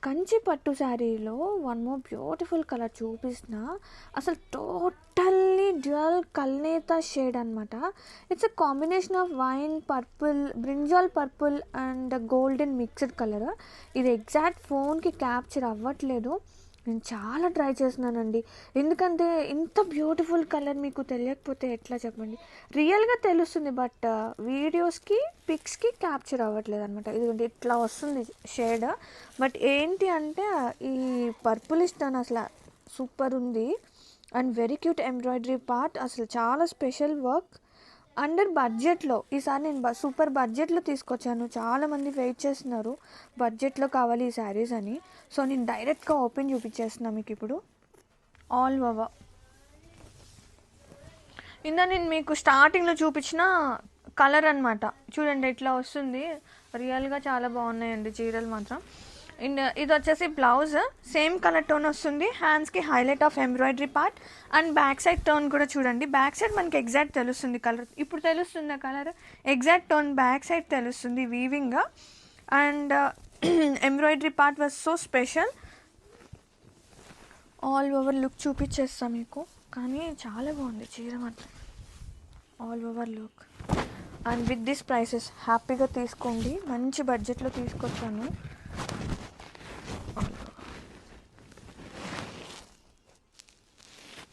కంచి పట్టు శారీలో one more beautiful colour చూపిస్తున్నా. అసలు టోటల్లీ డ్యూయల్ కల్నేత షేడ్ అనమాట. It's a combination of wine purple, brinjal purple and golden mixed colour. ఇది exact ఫోన్కి క్యాప్చర్ అవ్వట్లేదు. నేను చాలా ట్రై చేస్తున్నానండి, ఎందుకంటే ఇంత బ్యూటిఫుల్ కలర్ మీకు తెలియకపోతే ఎట్లా చెప్పండి. రియల్గా తెలుస్తుంది, బట్ వీడియోస్కి పిక్స్కి క్యాప్చర్ అవ్వట్లేదు అనమాట. ఇది ఇట్లా వస్తుంది షేడ్. బట్ ఏంటి అంటే ఈ పర్పులిష్ టోన్ అసలు సూపర్ ఉంది. And very cute embroidery part, అసలు చాలా స్పెషల్ వర్క్. అండర్ బడ్జెట్లో ఈసారి నేను సూపర్ బడ్జెట్లో తీసుకొచ్చాను. చాలామంది వెయిట్ చేస్తున్నారు బడ్జెట్లో కావాలి ఈ శారీస్ అని. సో నేను డైరెక్ట్గా ఓపెన్ చూపించేస్తున్నాను మీకు ఇప్పుడు. ఆల్ ఓవర్ నేను మీకు స్టార్టింగ్లో చూపించిన కలర్ అనమాట. చూడండి ఇట్లా వస్తుంది. రియల్గా చాలా బాగున్నాయండి చీరలు మాత్రం. అండ్ ఇది వచ్చేసి బ్లౌజ్, సేమ్ కలర్ టోన్ వస్తుంది. హ్యాండ్స్కి highlight of embroidery part. And back side tone కూడా చూడండి. బ్యాక్ సైడ్ మనకి ఎగ్జాక్ట్ తెలుస్తుంది కలర్. ఇప్పుడు తెలుస్తుంది ఆ colour, exact tone back side తెలుస్తుంది వీవింగ్గా. And embroidery part was so special. All over look చూపించేస్తాం మీకు, కానీ చాలా బాగుంది చీర మాత్రం. All over look and with this prices హ్యాపీగా తీసుకోండి. మంచి బడ్జెట్లో తీసుకొచ్చాను.